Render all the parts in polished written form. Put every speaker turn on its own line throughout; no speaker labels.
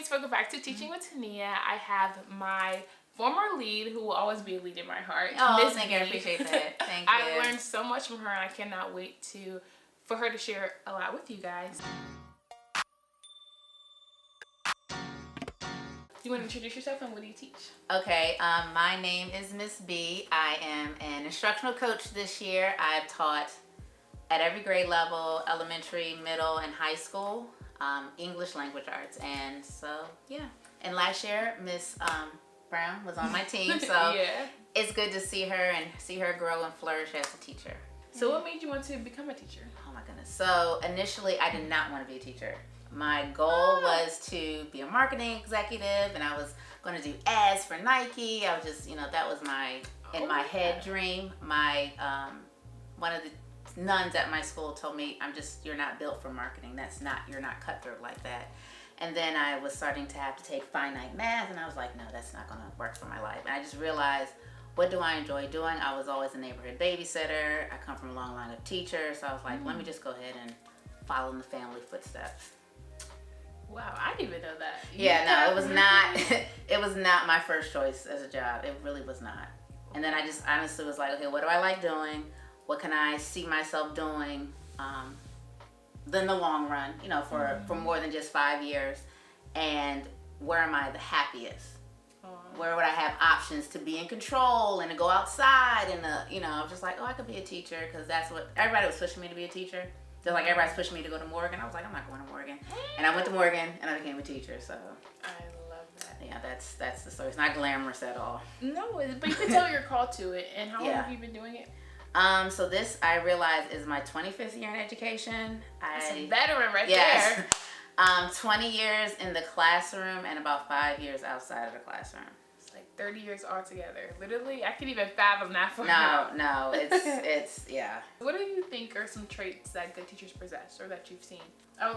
guys, welcome back to Teaching with Tenia. I have my former lead, who will always be a lead in my heart.
Oh, thank you. I appreciate that. Thank you.
I learned so much from her, and I cannot wait for her to share a lot with you guys. You want to introduce yourself and what do you teach?
Okay, my name is Miss B. I am an instructional coach this year. I've taught at every grade level, elementary, middle, and high school, English language arts. And so, yeah. And last year, Miss Brown was on my team, so
yeah.
It's good to see her and see her grow and flourish as a teacher.
So what made you want to become a teacher?
Oh my goodness. So initially, I did not want to be a teacher. My goal was to be a marketing executive, and I was going to do ads for Nike. I was just, that was my head dream. My one of the nuns at my school told me, you're not built for marketing. You're not cutthroat like that. And then I was starting to have to take finite math, and I was like, no, that's not going to work for my life. And I just realized, what do I enjoy doing? I was always a neighborhood babysitter. I come from a long line of teachers, so I was like, let me just go ahead and follow in the family footsteps.
Wow, I didn't even know that.
It was not. It was not my first choice as a job. It really was not. And then I just honestly was like, okay, what do I like doing? What can I see myself doing? In the long run, for more than just 5 years. And where am I the happiest? Where would I have options to be in control and to go outside? And I was just like, I could be a teacher, because that's what everybody was pushing me to be a teacher. Just like everybody's pushing me to go to Morgan. I was like, I'm not going to Morgan. And I went to Morgan and I became a teacher. So
I love that.
Yeah, that's the story. It's not glamorous at all.
No, but you can tell you're called to it. And how long have you been doing it?
So this, I realize, is my 25th year in education.
That's a veteran there.
20 years in the classroom and about 5 years outside of the classroom.
30 years altogether. Literally, I can't even fathom that far.
No, it's yeah.
What do you think are some traits that good teachers possess, or that you've seen?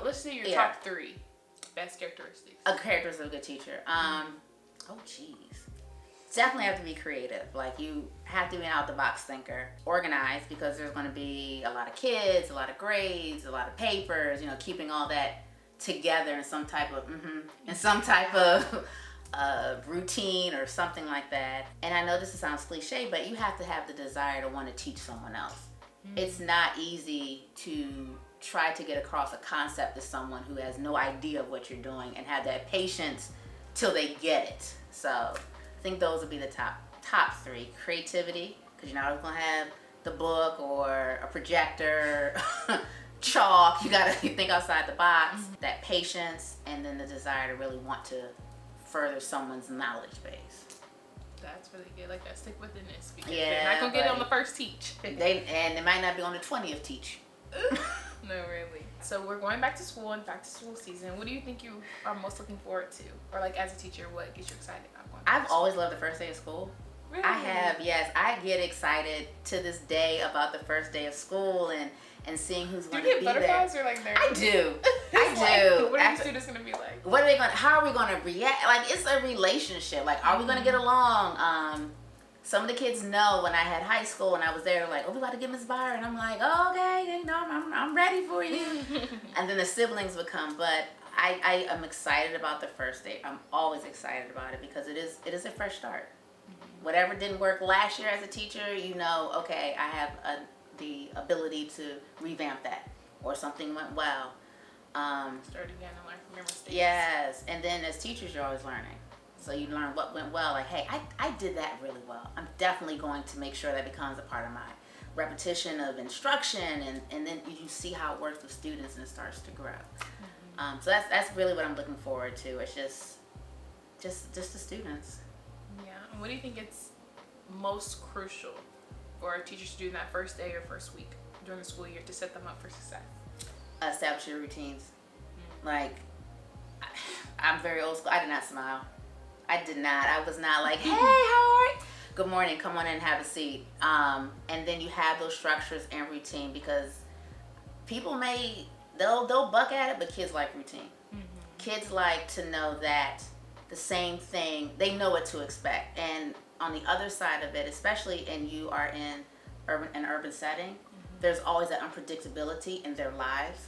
Let's say your top 3 best characteristics.
A characteristic of a good teacher. Definitely have to be creative. Like, you have to be an out-the-box thinker. Organized, because there's going to be a lot of kids, a lot of grades, a lot of papers. Keeping all that together in some type of routine or something like that. And I know this sounds cliche, but you have to have the desire to want to teach someone else. It's not easy to try to get across a concept to someone who has no idea of what you're doing and have that patience till they get it. So I think those would be the top 3. Creativity, because you're not always going to have the book or a projector, chalk. You got to think outside the box. That patience, and then the desire to really want to further someone's knowledge base.
That's really good. Like that stick with itness, because they're not gonna get it on the first teach.
And it might not be on the 20th teach.
No, really. So we're going back to school and back to school season. What do you think you are most looking forward to, or like as a teacher, what gets you excited about going?
I've always loved the first day of school.
Really?
I have, yes. I get excited to this day about the first day of school and seeing who's going to be there.
Do you get butterflies or like nerves?
I do. I do.
What are these students going to be like?
How are we going to react? Like, it's a relationship. Like, are we going to get along? Some of the kids know when I had high school and I was there, like, we about to get Miss Byron. I'm like, okay, I'm ready for you. And then the siblings would come. But I am excited about the first day. I'm always excited about it, because it is a fresh start. Whatever didn't work last year as a teacher, okay, I have the ability to revamp that, or something went well.
Start again and learn from your mistakes.
Yes, and then as teachers, you're always learning. So you learn what went well. Like, hey, I did that really well. I'm definitely going to make sure that becomes a part of my repetition of instruction, and then you see how it works with students and it starts to grow. So that's really what I'm looking forward to. It's just the students.
Yeah. And what do you think it's most crucial for teachers to do in that first day or first week during the school year to set them up for success?
Establish your routines. Like, I'm very old school. I did not smile. I did not. I was not like, hey, how are you? Good morning, come on in and have a seat. And then you have those structures and routine, because people they'll buck at it, but kids like routine. Kids like to know that the same thing, they know what to expect. And on the other side of it, especially you are in an urban setting, there's always that unpredictability in their lives.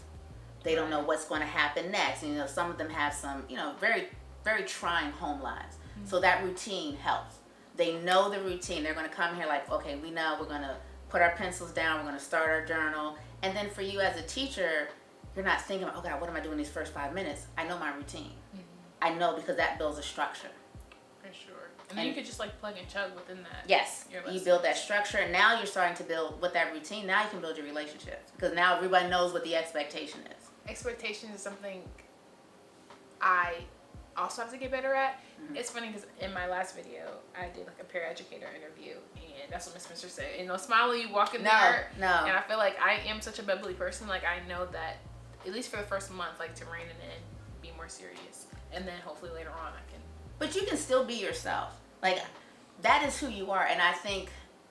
They don't know what's going to happen next. And, some of them have some, very very trying home lives. So that routine helps. They know the routine. They're going to come here like, okay, we know we're going to put our pencils down, we're going to start our journal. And then for you as a teacher, you're not thinking, oh God, what am I doing these first 5 minutes? I know my routine. I know, because that builds a structure.
For sure. And then you could just like plug and chug within that.
Yes. You build that structure, and now you're starting to build with that routine. Now you can build your relationships, because now everybody knows what the expectation is.
Expectation is something I also have to get better at. It's funny because in my last video, I did like a paraeducator interview, and that's what Miss Spencer said. You know, smile when you walk in there.
No.
And I feel like I am such a bubbly person. Like, I know that, at least for the first month, like, to rein it in, be more serious. And then hopefully later on I can.
But you can still be yourself. Like, that is who you are. And I think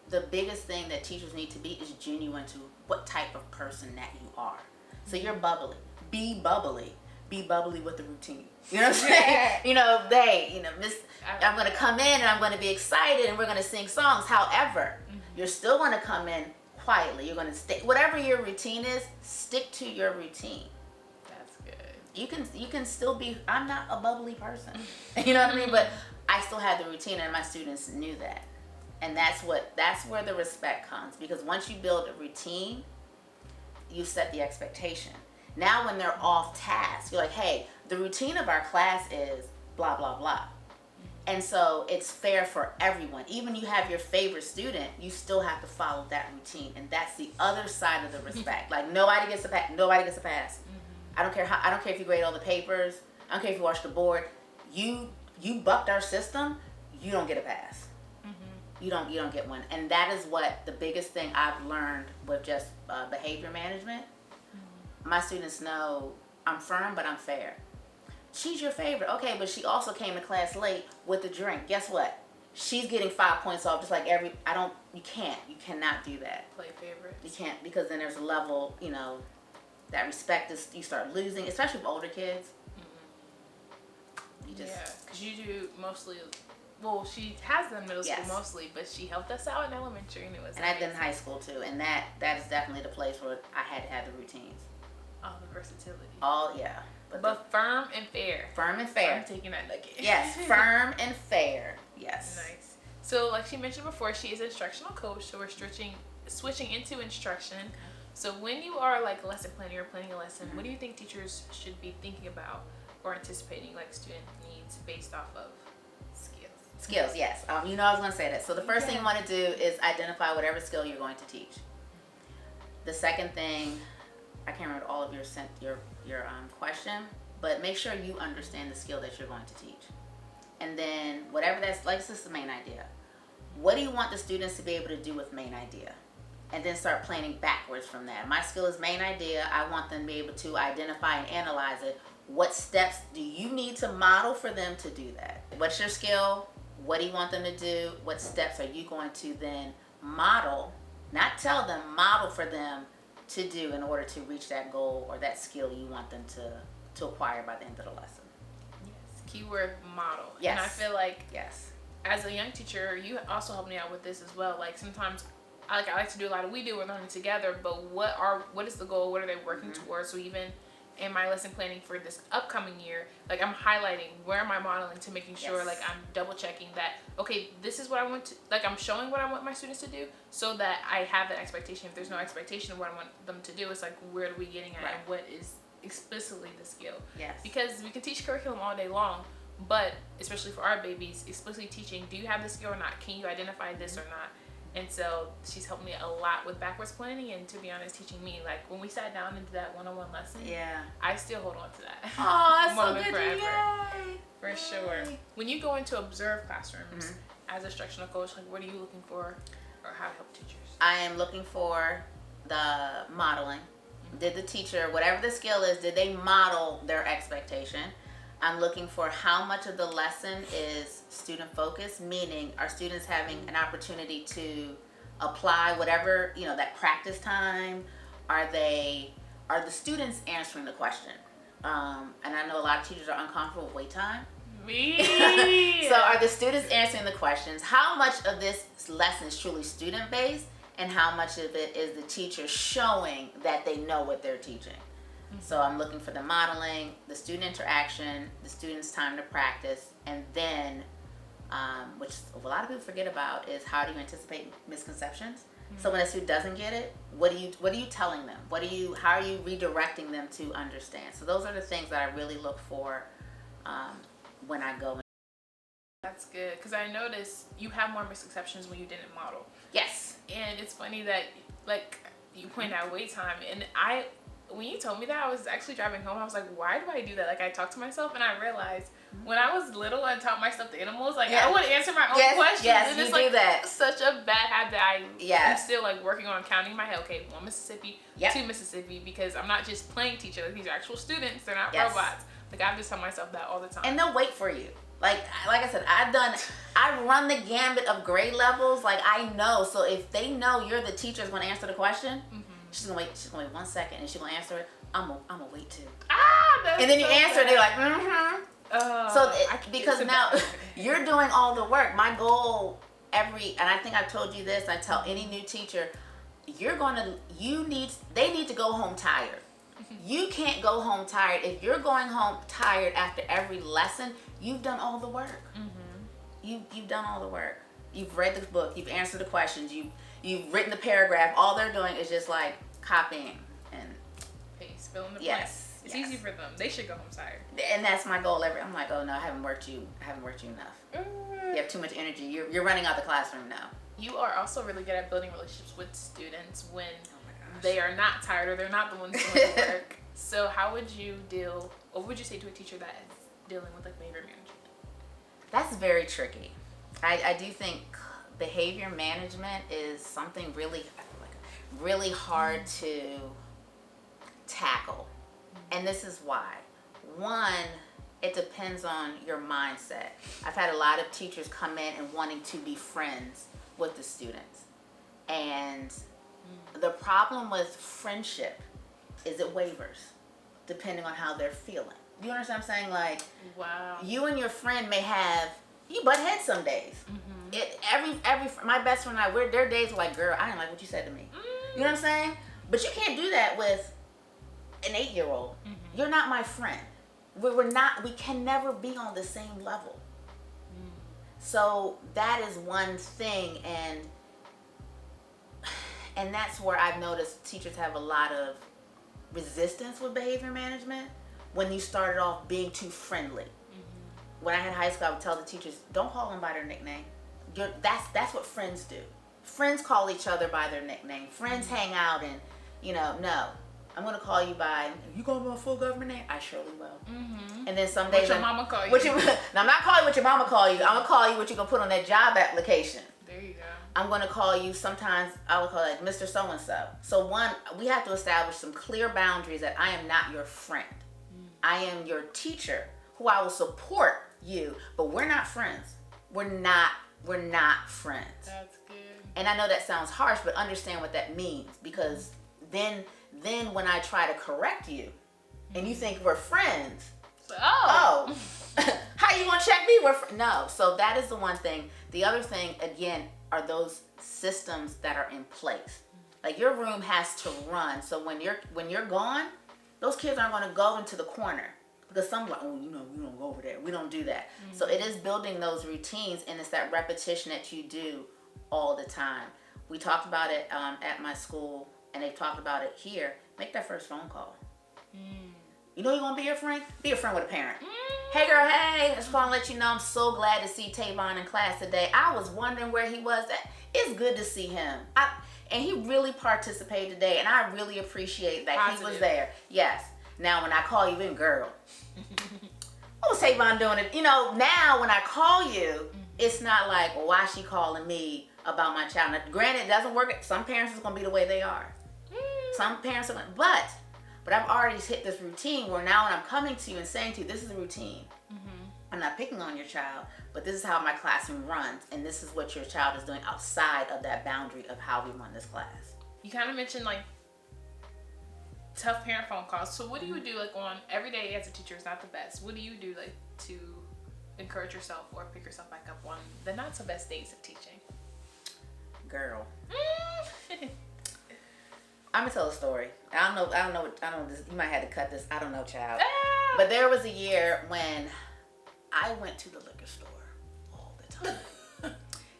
the biggest thing that teachers need to be is genuine to what type of person that you are. So you're bubbly. Be bubbly. Be bubbly with the routine. You know what I'm saying? I'm going to come in and I'm going to be excited and we're going to sing songs. However, you're still going to come in quietly. You're going to stay, whatever your routine is, stick to your routine.
That's good.
You can still be, I'm not a bubbly person. You know what I mean? But I still had the routine, and my students knew that. And that's where the respect comes, because once you build a routine, you set the expectation. Now when they're off task, you're like, hey, the routine of our class is blah, blah, blah. And so it's fair for everyone. Even you have your favorite student, you still have to follow that routine. And that's the other side of the respect. Like, nobody gets a pass. I don't care if you grade all the papers. I don't care if you watch the board. You bucked our system, you don't get a pass. You don't get one. And that is what the biggest thing I've learned with just behavior management. My students know I'm firm, but I'm fair. She's your favorite. Okay, but she also came to class late with a drink. Guess what? She's getting 5 points off, just like you cannot do that.
Play favorites.
You can't, because then there's a level, that respect is, you start losing, especially with older kids.
Because you do mostly, well, she has them in middle school mostly, but she helped us out in elementary, and it was.
And I've been in high school too, and that is definitely the place where I had to have the routines.
Oh, the versatility.
But
firm and fair.
Firm and fair.
I'm taking that nugget.
Yes, firm and fair. Yes.
Nice. So, like she mentioned before, she is an instructional coach, so we're switching into instruction. So when you are like a lesson planner or planning a lesson, what do you think teachers should be thinking about or anticipating like student needs based off of skills?
Skills, yes. I was going to say that. So the first thing you want to do is identify whatever skill you're going to teach. The second thing, I can't remember all of your question, but make sure you understand the skill that you're going to teach. And then whatever that's like, this is the main idea. What do you want the students to be able to do with main idea? And then start planning backwards from that. My skill is main idea. I want them to be able to identify and analyze it. What steps do you need to model for them to do that? What's your skill? What do you want them to do? What steps are you going to then model, not tell them, model for them to do in order to reach that goal or that skill you want them to acquire by the end of the lesson?
Yes, keyword model.
Yes.
And I feel like
as
a young teacher, you also help me out with this as well. Like sometimes I like to do a lot of we're learning together, but what is the goal? What are they working towards? So even in my lesson planning for this upcoming year, like I'm highlighting where am I modeling to making sure like I'm double checking that, okay, this is what I want to, like I'm showing what I want my students to do so that I have that expectation. If there's no expectation of what I want them to do, it's like where are we getting at and what is explicitly the skill.
Yes.
Because we can teach curriculum all day long, but especially for our babies, explicitly teaching, do you have the skill or not? Can you identify this or not? And so she's helped me a lot with backwards planning, and to be honest, teaching me, like when we sat down and did that one-on-one lesson, I still hold on to that.
Oh, that's so good.
Yay. For sure. When you go into observed classrooms as an instructional coach, like what are you looking for or how to help teachers?
I am looking for the modeling. Did the teacher, whatever the skill is, did they model their expectation? I'm looking for how much of the lesson is student focused, meaning are students having an opportunity to apply whatever, that practice time? Are the students answering the question? And I know a lot of teachers are uncomfortable with wait time.
Me.
So are the students answering the questions? How much of this lesson is truly student based, and how much of it is the teacher showing that they know what they're teaching? So I'm looking for the modeling, the student interaction, the student's time to practice, and then, which a lot of people forget about, is how do you anticipate misconceptions? So when a student doesn't get it, what are you telling them? How are you redirecting them to understand? So those are the things that I really look for when I go.
That's good, because I noticed you have more misconceptions when you didn't model.
Yes.
And it's funny that, like, you point out wait time, and when you told me that, I was actually driving home. I was like, why do I do that? Like, I talked to myself, and I realized when I was little and taught myself the animals, like, I would answer my own questions.
Yes,
and
you
it's
do
like
that.
Such a bad habit. I'm still like working on counting in my head. Okay, 1 Mississippi, 2 Mississippi, because I'm not just playing teacher. Like, these are actual students. They're not robots. Like, I have to tell myself that all the time.
And they'll wait for you. Like I said, I've run the gambit of grade levels. Like, I know. So if they know you're the teacher that's going to answer the question, she's gonna wait 1 second, and she's gonna answer it. I'm gonna wait too. And then you answer, and they're like, because now you're doing all the work. My goal and I think I've told you this. I tell any new teacher, they need to go home tired. You can't go home tired. If you're going home tired after every lesson, you've done all the work. You've done all the work. You've read the book. You've answered the questions. You've written the paragraph. All they're doing is just like copying and
paste, fill in the blanks. It's easy for them. They should go home tired.
And that's my goal. I'm like, oh no, I haven't worked you enough. You have too much energy. You're running out the classroom now.
You are also really good at building relationships with students when they are not tired or they're not the ones doing the work. So what would you say to a teacher that is dealing with like behavior management?
That's very tricky. I do think behavior management is something really hard to tackle. And this is why. One, it depends on your mindset. I've had a lot of teachers come in and wanting to be friends with the students. And the problem with friendship is it wavers depending on how they're feeling. You understand what I'm saying? Like,
wow.
You and your friend you butt heads some days. My best friend and I, there are days where like, girl, I didn't like what you said to me. You know what I'm saying? But you can't do that with an 8-year-old. You're not my friend. We can never be on the same level. So that is one thing, and that's where I've noticed teachers have a lot of resistance with behavior management when you started off being too friendly. When I had high school, I would tell the teachers, don't call them by their nickname. That's what friends do. Friends call each other by their nickname. Friends hang out and, no. I'm going to call you by, you call me my full government name? I surely will. And then some days...
What your mama call you?
Now, I'm not calling you what your mama call you. I'm going to call you what you're going to put on that job application.
There you go.
I'm going to call you, sometimes I will call it Mr. So-and-so. So one, we have to establish some clear boundaries that I am not your friend. I am your teacher who I will support you, but we're not friends. We're not friends.
That's good.
And I know that sounds harsh, but understand what that means, because then when I try to correct you and you think we're friends, how you gonna check me? No. So that is the one thing. The other thing, again, are those systems that are in place. Like, your room has to run. So when you're gone, those kids aren't going to go into the corner, because some like, we don't go over there. We don't do that. So it is building those routines, and it's that repetition that you do all the time. We talked about it at my school, and they've talked about it here. Make that first phone call. You know you want to be your friend? Be a friend with a parent. Hey girl, hey, just want to let you know I'm so glad to see Tavon in class today. I was wondering where he was at. It's good to see him. And he really participated today, and I really appreciate that he was there. Yes. Now when I call you in, girl, what was Tavon doing? Now when I call you, it's not like, well, why is she calling me about my child? Now, granted, it doesn't work. Some parents is going to be the way they are. Some parents are going to, but I've already hit this routine where now when I'm coming to you and saying to you, this is a routine. I'm not picking on your child, but this is how my classroom runs, and this is what your child is doing outside of that boundary of how we run this class.
You kind of mentioned like tough parent phone calls. So what do you do like on every day as a teacher is not the best? What do you do like to encourage yourself or pick yourself back up on the not so best days of teaching?
Girl. I'm gonna tell a story. I don't know. This, you might have to cut this. I don't know, child.
Ah!
But there was a year when I went to the liquor store all the time.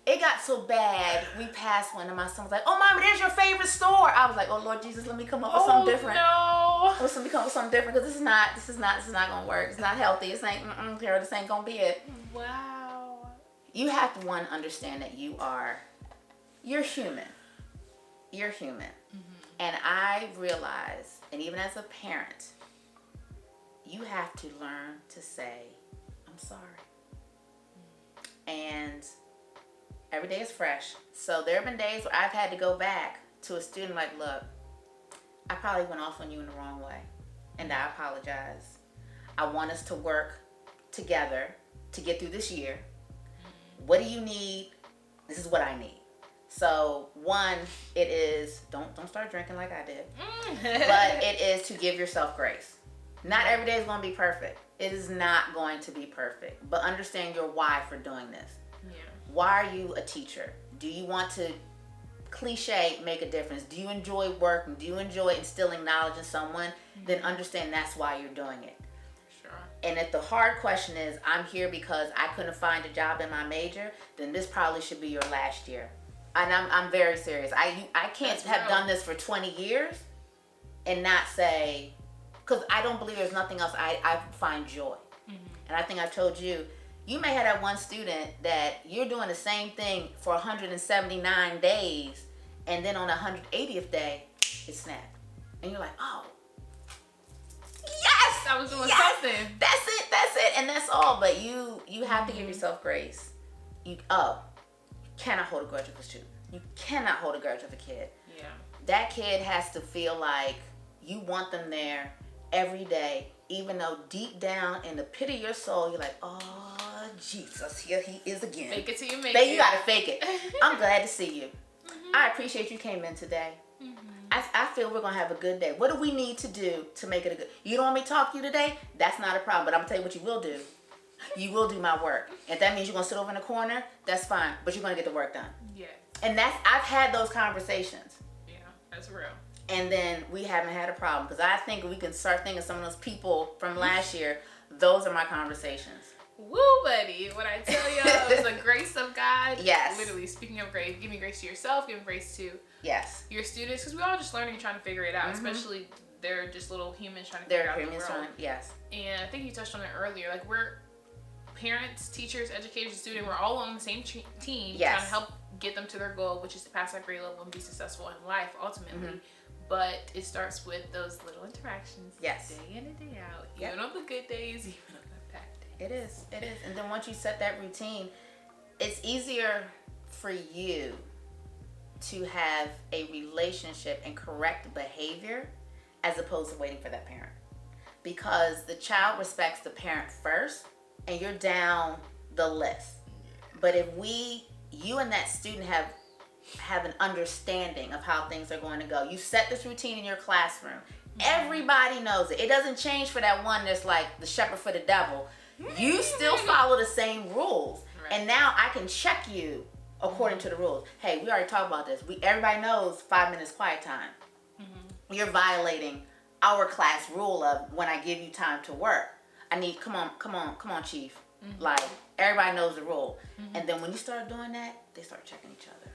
It got so bad. We passed one, and my son was like, "Oh, Mommy, there's your favorite store." I was like, "Oh, Lord Jesus, let me come up with something different."
No.
Let me come up with something different because this is not gonna work. It's not healthy. This ain't, Carol, this ain't gonna be it.
Wow.
You have to understand that you're human. You're human. And I realize, and even as a parent, you have to learn to say, I'm sorry. And every day is fresh. So there have been days where I've had to go back to a student like, look, I probably went off on you in the wrong way. And I apologize. I want us to work together to get through this year. What do you need? This is what I need. So one, it is don't start drinking like I did. But it is to give yourself grace. Not every day is going to be perfect. It is not going to be perfect. But understand your why for doing this.
Yeah.
Why are you a teacher? Do you want to, cliche, make a difference? Do you enjoy working? Do you enjoy instilling knowledge in someone? Then understand that's why you're doing it.
Sure.
And if the hard question is, I'm here because I couldn't find a job in my major, then this probably should be your last year. And I'm very serious. I can't have done this for 20 years and not say, because I don't believe there's nothing else I find joy. And I think I told you, you may have that one student that you're doing the same thing for 179 days, and then on the 180th day, it snapped. And you're like, oh, yes!
I was doing something.
That's it, and that's all. But you have to give yourself grace. You cannot hold a grudge with a student. You cannot hold a grudge with a kid.
Yeah.
That kid has to feel like you want them there every day, even though deep down in the pit of your soul, you're like, oh, Jesus, here he is again.
Fake it till you make it.
You gotta fake it. I'm glad to see you. I appreciate you came in today. I feel we're gonna have a good day. What do we need to do to make it a good? You don't want me to talk to you today? That's not a problem. But I'm gonna tell you what you will do. You will do my work. If that means you're gonna sit over in the corner, that's fine. But you're gonna get the work done.
Yeah.
And I've had those conversations.
Yeah, that's real.
And then we haven't had a problem, because I think we can start thinking of some of those people from last year. Those are my conversations.
Woo, buddy. When I tell you, it's the grace of God.
Yes.
Literally, speaking of grace, giving grace to yourself, giving grace to
Yes.
your students, because we're all just learning and trying to figure it out. Especially, they're just little humans trying to figure out the world.
Yes.
And I think you touched on it earlier. Like, we're parents, teachers, educators, students. We're all on the same team,
Yes.
trying to help get them to their goal, which is to pass that grade level and be successful in life ultimately. But it starts with those little interactions.
Yes.
Day in and day out.
Yep.
Even on the good days, even on the bad days.
It is. And then once you set that routine, it's easier for you to have a relationship and correct behavior as opposed to waiting for that parent. Because the child respects the parent first, and you're down the list. But if you and that student have an understanding of how things are going to go. You set this routine in your classroom. Everybody knows it. It doesn't change for that one that's like the shepherd for the devil. You still follow the same rules. Right. And now I can check you according to the rules. Hey, we already talked about this. Everybody knows 5 minutes quiet time. You're violating our class rule of when I give you time to work. I need, come on, chief. Like, everybody knows the rule. And then when you start doing that, they start checking each other.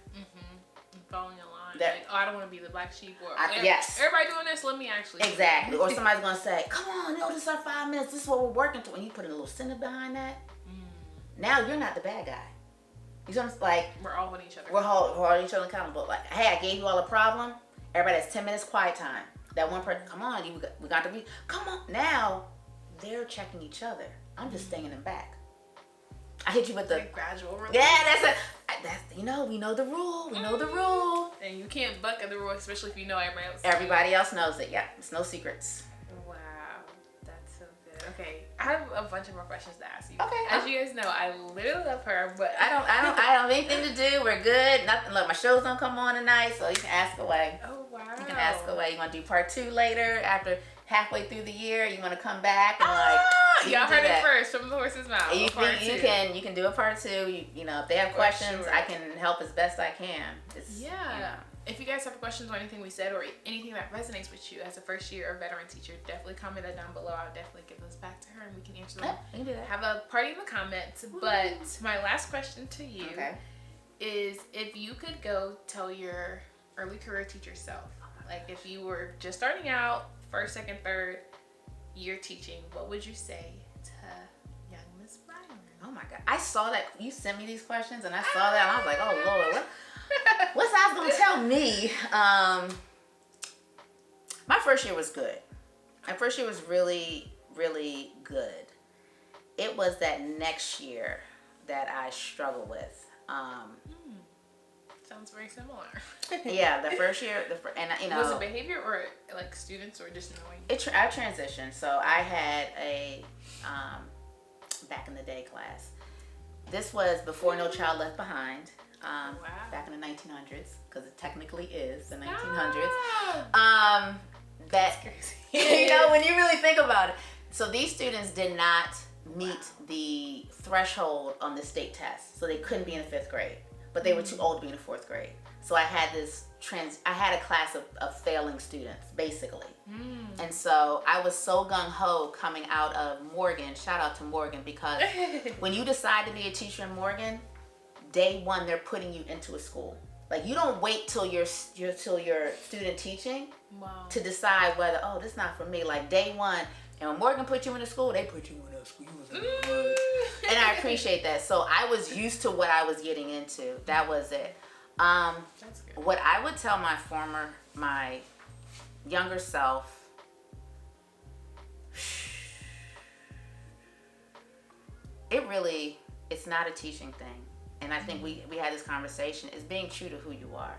Following a line. Like, oh, I don't want to be the black sheep. Or,
yes.
Everybody doing this, let me actually.
Exactly. Or somebody's going to say, come on, this is our 5 minutes. This is what we're working to. And you put a little sentiment behind that. Now you're not the bad guy. You know what I'm saying? Like,
we're all holding each other.
We're holding each other accountable. Like, hey, I gave you all a problem. Everybody has 10 minutes quiet time. That one person, come on, we got to be, come on. Now they're checking each other. I'm just staying in back. I hit you with the
gradual release.
Yeah, we know the rule. We know the rule.
And you can't buck at the rule, especially if you know everybody else.
Everybody else knows it. Yeah, it's no secrets.
Wow, that's so good. Okay, I have a bunch of more questions to ask you.
Okay.
As you guys know, I literally love her, but
I don't have anything to do. We're good. Nothing. Look, my shows don't come on tonight, so you can ask away.
Oh wow.
You can ask away. You want to do part 2 later after halfway through the year? You want to come back and
y'all heard it first from the horse's mouth.
You can do a part 2. You know, if they have questions, sure. I can help as best I can.
if you guys have questions or anything we said or anything that resonates with you as a first year or veteran teacher, definitely comment that down below. I'll definitely give those back to her and we can answer them.
You can do that.
Have a party in the comments. But my last question to you is, if you could go tell your early career teacher self, like if you were just starting out, first, second, third year teaching, what would you say to young Miss Byron?
Oh my God. I saw that. You sent me these questions and I saw that and I was like, oh Lord, what's I going to tell me? My first year was good. My first year was really, really good. It was that next year that I struggled with.
Sounds very similar.
Yeah, the first year, and you know,
was it behavior or like students or just knowing?
I transitioned. So I had a back in the day class. This was before No Child Left Behind. Back in the 1900s, because it technically is the 1900s. That's crazy. You know, when you really think about it. So these students did not meet the threshold on the state test, so they couldn't be in the 5th grade. But they were too old to be in the 4th grade. So I had I had a class of failing students, basically. And so I was so gung-ho coming out of Morgan, shout out to Morgan, because when you decide to be a teacher in Morgan, day one, they're putting you into a school. Like, you don't wait till you're student teaching to decide whether, oh, this is not for me. Like, day one, and when Morgan put you in a school, they put you in a school. And I appreciate that. So I was used to what I was getting into. That was it.
That's good.
What I would tell my younger self, it's not a teaching thing. And I think we had this conversation, is being true to who you are.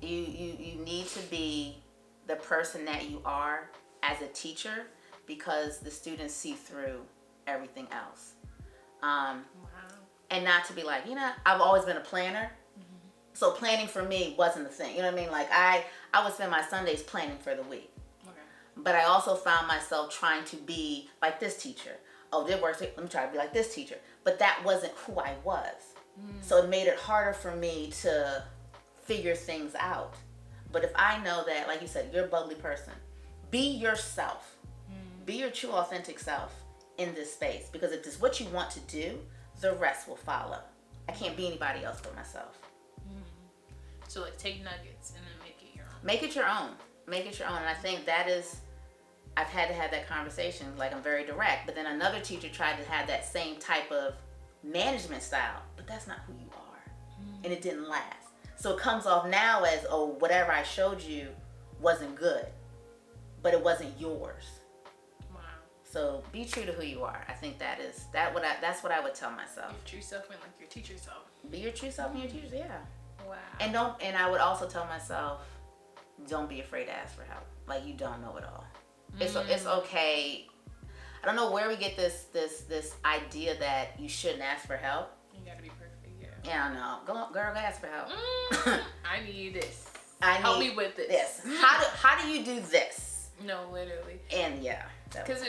You need to be the person that you are as a teacher, because the students see through everything else. And not to be like, you know, I've always been a planner. So planning for me wasn't the thing. You know what I mean? Like I would spend my Sundays planning for the week. But I also found myself trying to be like this teacher. Oh, did work. Let me try to be like this teacher. But that wasn't who I was. So it made it harder for me to figure things out. But if I know that, like you said, you're a bubbly person, be yourself. Be your true, authentic self in this space. Because if this is what you want to do, the rest will follow. I can't be anybody else but myself.
So like take nuggets and then make it your own.
Make it your own. Make it your own. And I think that is, I've had to have that conversation. Like, I'm very direct. But then another teacher tried to have that same type of management style. But that's not who you are. And it didn't last. So it comes off now as, oh, whatever I showed you wasn't good. But it wasn't yours. So be true to who you are. I think that's what I would tell myself.
Your true self and like your teacher self.
Be your true self and your teacher, yeah.
Wow.
And I would also tell myself, don't be afraid to ask for help. Like, you don't know it all. It's okay. I don't know where we get this idea that you shouldn't ask for help.
You gotta be perfect, yeah.
Yeah, I know. Girl, go ask for help.
I need this.
Help
me with this.
How do you do this?
No, literally.
And yeah.
Because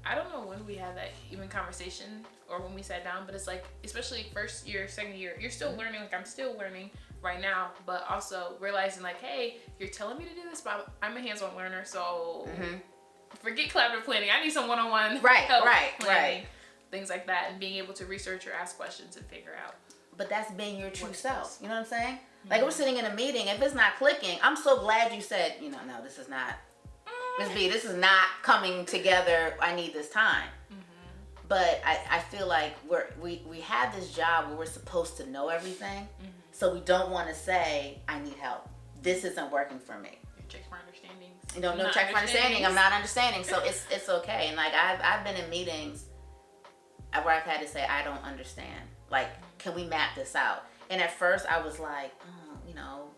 I don't know when we had that even conversation or when we sat down, but it's like, especially first year, second year, you're still learning. Like, I'm still learning right now, but also realizing like, hey, you're telling me to do this, but I'm a hands-on learner, so forget collaborative planning. I need some one-on-one help. Right. Things like that, and being able to research or ask questions and figure out.
But that's being your true self. You know what I'm saying? Like, we're sitting in a meeting. If it's not clicking, I'm so glad you said, you know, no, this is not. Miss B, this is not coming together. I need this time. But I feel like we have this job where we're supposed to know everything. So we don't want to say, I need help. This isn't working for me.
Check for understanding.
You know, no check for understanding. I'm not understanding. So it's okay. And like, I've been in meetings where I've had to say, I don't understand. Like, can we map this out? And at first I was like, oh, you know,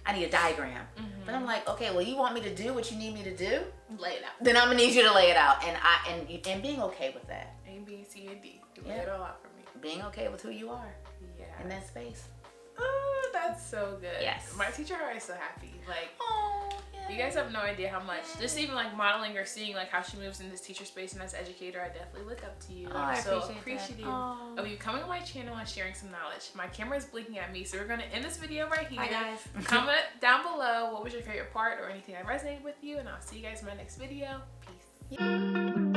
I need a diagram. But I'm like, okay, well, you want me to do what you need me to do?
Lay it out.
Then I'm gonna need you to lay it out, and being okay with that.
A, B, C, and D. Lay it all out for me.
Being okay with who you are.
Yeah.
In that space.
Oh, that's so good.
Yes.
My teacher is so happy. Like,
oh,
You guys have no idea how much. Just even like modeling or seeing like how she moves in this teacher space and as educator, I definitely look up to you.
Oh,
I'm
I
so
appreciate
appreciative
that.
of you coming on my channel and sharing some knowledge. My camera is blinking at me, so we're gonna end this video right here.
Bye, guys.
Comment down below what was your favorite part or anything that resonated with you, and I'll see you guys in my next video. Peace.